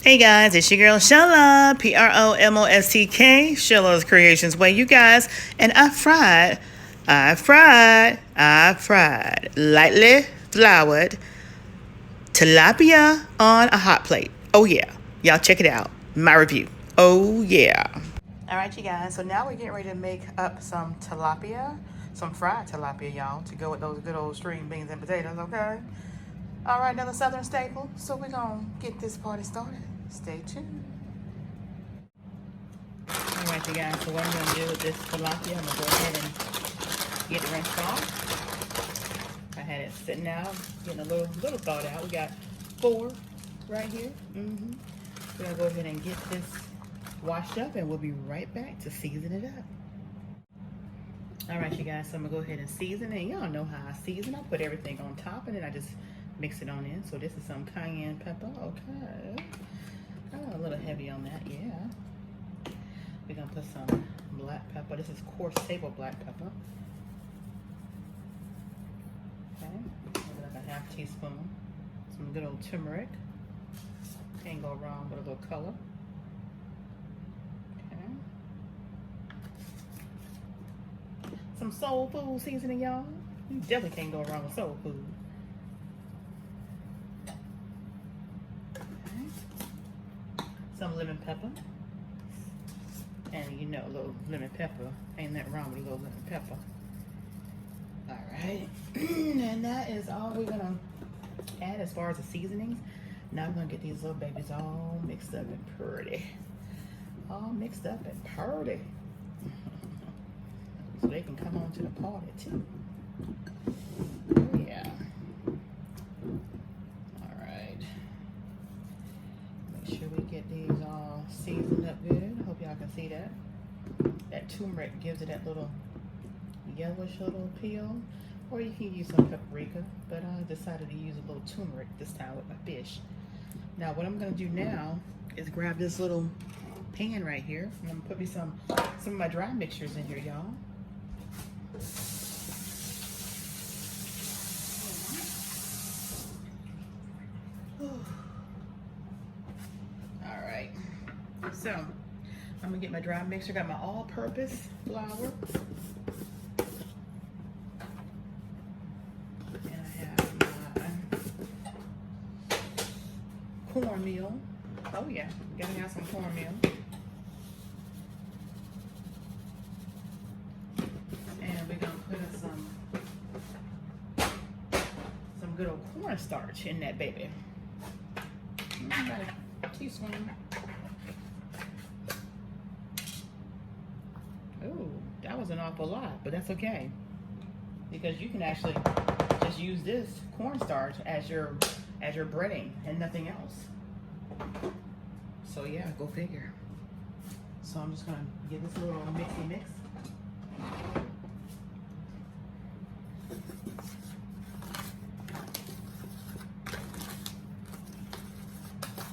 Hey guys, it's your girl Shella, PromoSTK, Shella's Creations Way, you guys. And I fried lightly floured tilapia on a hot plate. Oh yeah, y'all check it out. My review. Oh yeah. All right, you guys. So now we're getting ready to make up some tilapia, some fried tilapia, y'all, to go with those good old string beans and potatoes. Okay. All right, another Southern staple. So we're gonna get this party started. Stay tuned. All right, you guys. So what I'm gonna do with this tilapia, I'm gonna go ahead and get it rinsed off. I had it sitting out, getting a little thawed out. We got 4 right here. We're gonna go ahead and get this washed up, and we'll be right back to season it up. All right, you guys. So I'm gonna go ahead and season it. Y'all know how I season. I put everything on top, and then I just mix it on in. So this is some cayenne pepper. Okay. Oh, a little heavy on that, yeah. We're gonna put some black pepper. This is coarse table black pepper. Okay, maybe like a ½ teaspoon. Some good old turmeric. Can't go wrong with a little color. Okay. Some soul food seasoning, y'all. You definitely can't go wrong with soul food. Okay. Some lemon pepper. And you know, a little lemon pepper, ain't nothing wrong with a little lemon pepper. All right, and that is all we're gonna add as far as the seasonings. Now we're gonna get these little babies all mixed up and pretty. All mixed up and pretty. So they can come on to the party too. Oh yeah. All right. Make sure we get these all seasoned up good. I hope y'all can see that. That turmeric gives it that little yellowish little peel. Or you can use some paprika, but I decided to use a little turmeric this time with my fish. Now what I'm gonna do now is grab this little pan right here. And I'm gonna put me some of my dry mixtures in here, y'all. All right, so I'm gonna get my dry mixture. Got my all-purpose flour. And I have my cornmeal. Oh yeah, gotta have some cornmeal. And we're gonna put some good old cornstarch in that baby. About a teaspoon. Oh, that was an awful lot, but that's okay, because you can actually just use this cornstarch as your breading and nothing else. So yeah, go figure. So I'm just gonna give this a little mixy mix.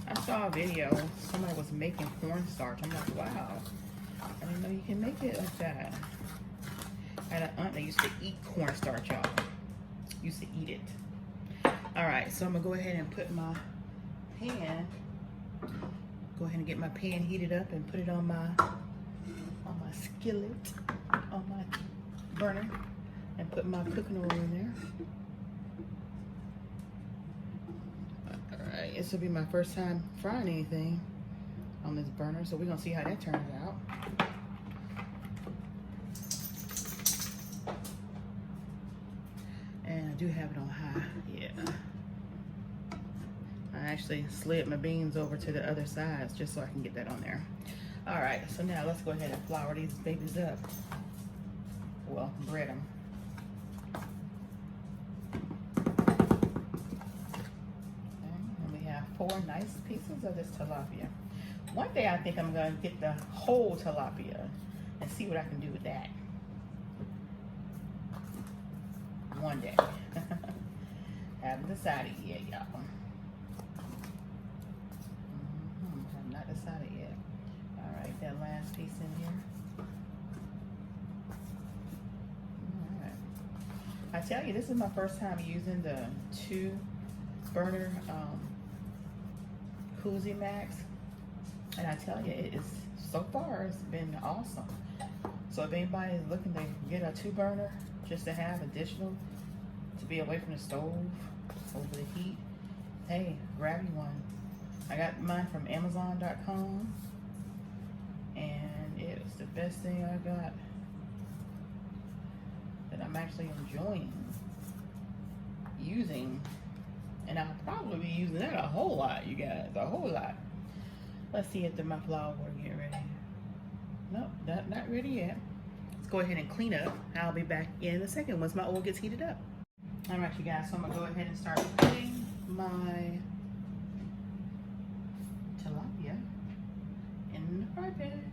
I saw a video, somebody was making cornstarch. I'm like, wow, I didn't know you can make it like that. I had an aunt that used to eat cornstarch, y'all. Used to eat it. All right, so I'm gonna go ahead and put my pan, go ahead and get my pan heated up and put it on my skillet, on my burner, and put my cooking oil in there. Alright, this will be my first time frying anything on this burner, so we're gonna see how that turns out. And I do have it on high, yeah. I actually slid my beans over to the other sides just so I can get that on there. Alright, so now let's go ahead and flour these babies up. Well, bread them. And we have 4 nice pieces of this tilapia. One day I think I'm going to get the whole tilapia and see what I can do with that. One day. Haven't decided yet, y'all. Have not decided yet. All right, that last piece in here. All right. I tell you, this is my first time using the 2 burner Koozie Max, and I tell you, it is so far it's been awesome. So if anybody is looking to get a 2-burner just to have additional to be away from the stove over the heat, hey, grab you one. I got mine from Amazon.com, and it's the best thing I got that I'm actually enjoying using, and I'll probably be using that a whole lot, you guys, a whole lot. Let's see if my flour will get ready. Nope, not ready yet. Let's go ahead and clean up. I'll be back in a second once my oil gets heated up. All right, you guys, so I'm gonna go ahead and start putting my tilapia in the fry pan.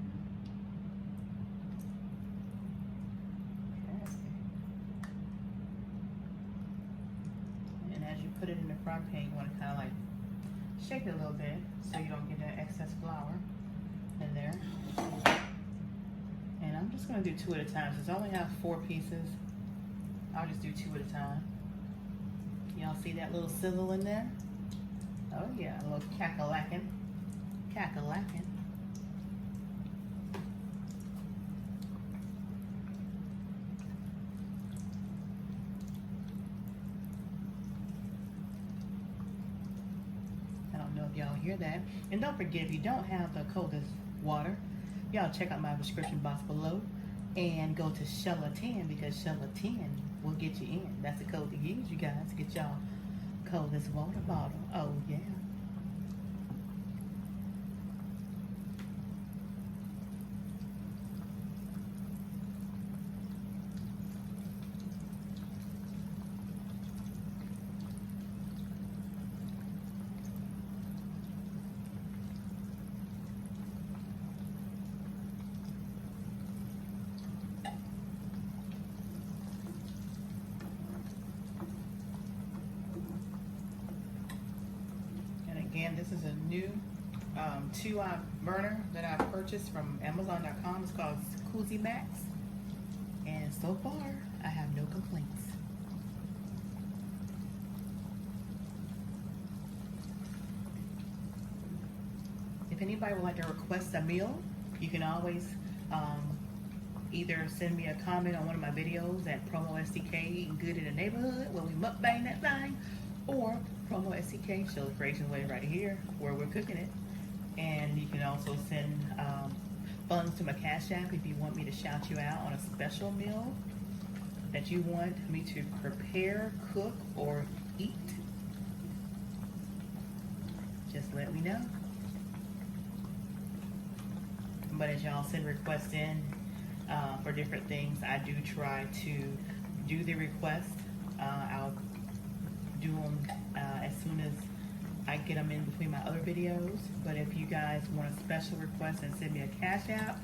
And as you put it in the fry pan, you want to kind of like shake it a little bit so you don't get that excess flour in there. And I'm just going to do 2 at a time. Since I only have 4 pieces, I'll just do 2 at a time. Y'all see that little sizzle in there? Oh yeah, a little cackle-lacking. Cackle-lacking. I don't know if y'all hear that. And don't forget, if you don't have the coldest water, y'all check out my description box below and go to Gelatin, because Gelatin will get you in. That's the code to use, you guys, to get y'all coldest water bottle. Oh yeah. Again, this is a new 2-out burner that I purchased from Amazon.com. It's called Koozie Max, and so far I have no complaints. If anybody would like to request a meal, you can always either send me a comment on one of my videos at PromoSTK Eating Good in the Neighborhood, where we mukbang that thing, or PromoSTK, show the creation way right here, where we're cooking it. And you can also send funds to my Cash App if you want me to shout you out on a special meal that you want me to prepare, cook, or eat. Just let me know. But as y'all send requests in for different things, I do try to do the request. I'll do them as soon as I get them in between my other videos. But if you guys want a special request and send me a Cash App,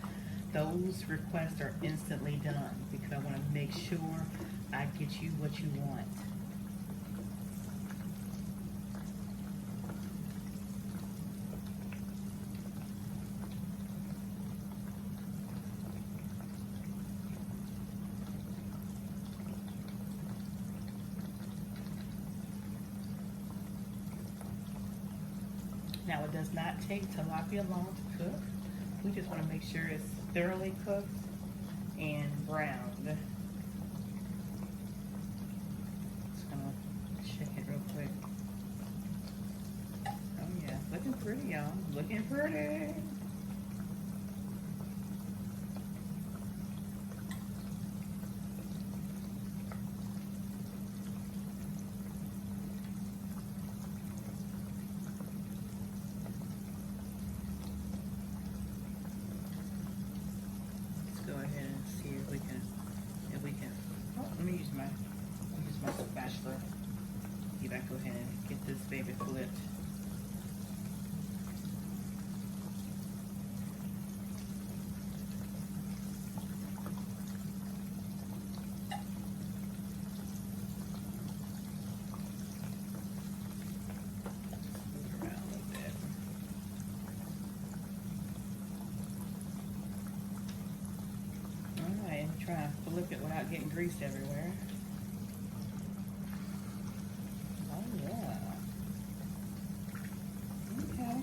those requests are instantly done, because I want to make sure I get you what you want. Now, it does not take tilapia long to cook. We just want to make sure it's thoroughly cooked and browned. Just gonna check it real quick. Oh yeah, looking pretty, y'all. Looking pretty. Go ahead and see if we can, oh, let me use my spatula. Go ahead and get this baby flipped. Try to flip it without getting greased everywhere. Oh yeah. Okay.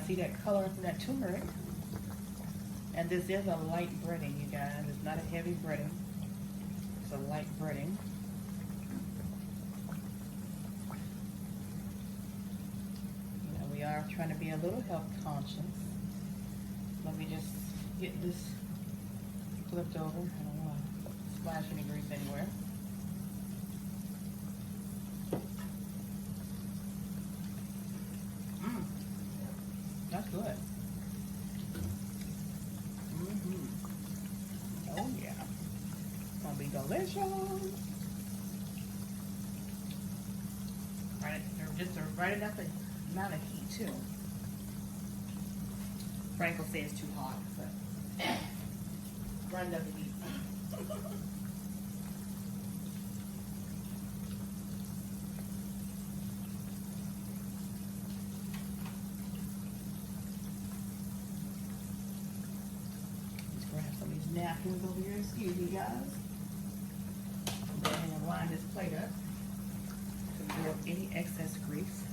see that color from that turmeric. And this is a light breading, you guys. It's not a heavy breading. It's a light breading. You know, we are trying to be a little health conscious. Let me just get this flipped over. I don't want to splash any grease anywhere. That's good. Oh yeah. It's gonna be delicious. Right, just right enough amount of heat too. Frank will say it's too hot, but right enough heat. Napkins over here, excuse me guys. Go ahead and line this plate up to absorb any excess grease.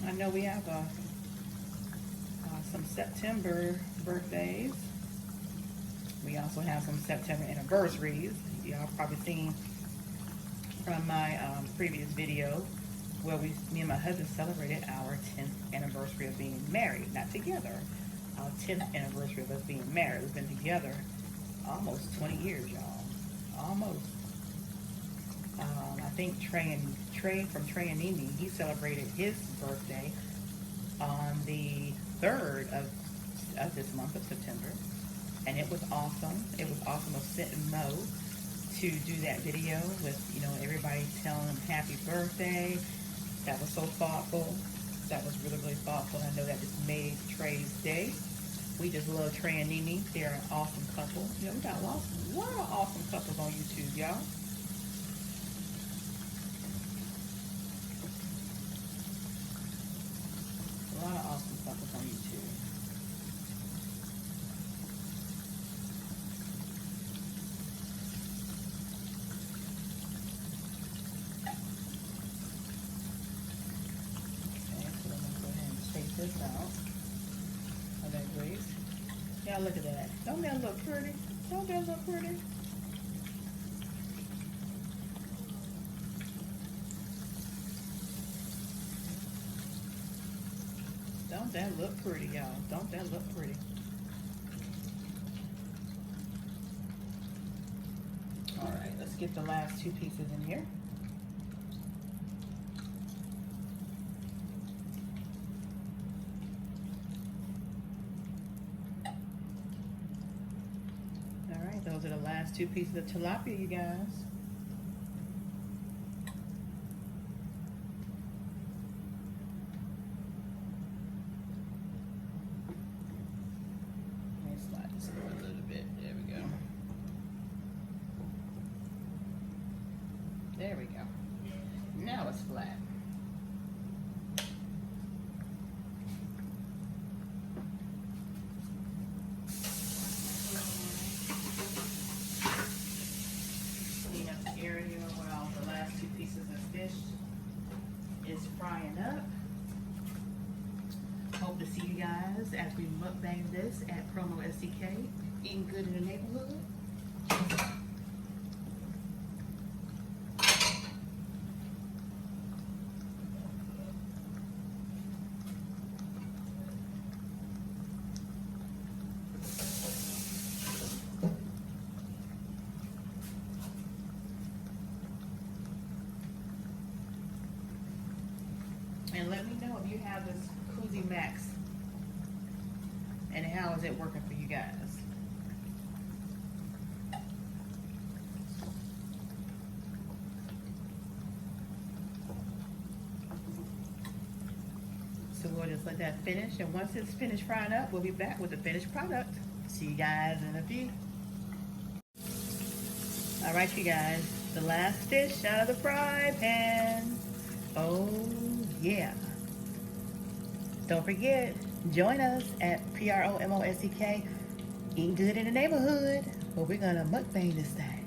I know we have some September birthdays. We also have some September anniversaries. Y'all probably seen from my previous video where me and my husband celebrated our 10th anniversary of being married, not together. Our 10th anniversary of us being married. We've been together almost 20 years, y'all. Almost. I think Trey from Trey and Mimi, he celebrated his birthday on the 3rd of this month of September, and it was awesome. It was awesome of Sid and Mo to do that video with, you know, everybody telling him happy birthday. That was so thoughtful. That was really, really thoughtful. I know that just made Trey's day. We just love Trey and Mimi. They're an awesome couple. You know, we got a lot of awesome couples on YouTube, y'all. A lot of awesome couples on YouTube. Okay, so I'm going to go ahead and take this out of that grease. Yeah, look at that. Don't that look pretty? Don't that look pretty? Don't that look pretty, y'all? Don't that look pretty? All right, let's get the last two pieces in here. All right, those are the last two pieces of tilapia, you guys. There we go. Now it's flat. Clean up the area while the last two pieces of fish is frying up. Hope to see you guys as we mukbang this at PromoSTK. Eating good in the neighborhood. And let me know if you have this Koozie Max and how is it working for you guys. So we'll just let that finish, and once it's finished frying up, we'll be back with the finished product. See you guys in a few. All right, you guys, the last dish out of the fry pan. Oh, yeah. Don't forget, join us at PromoSTK. Eat good in the neighborhood, but we're gonna mukbang this thing.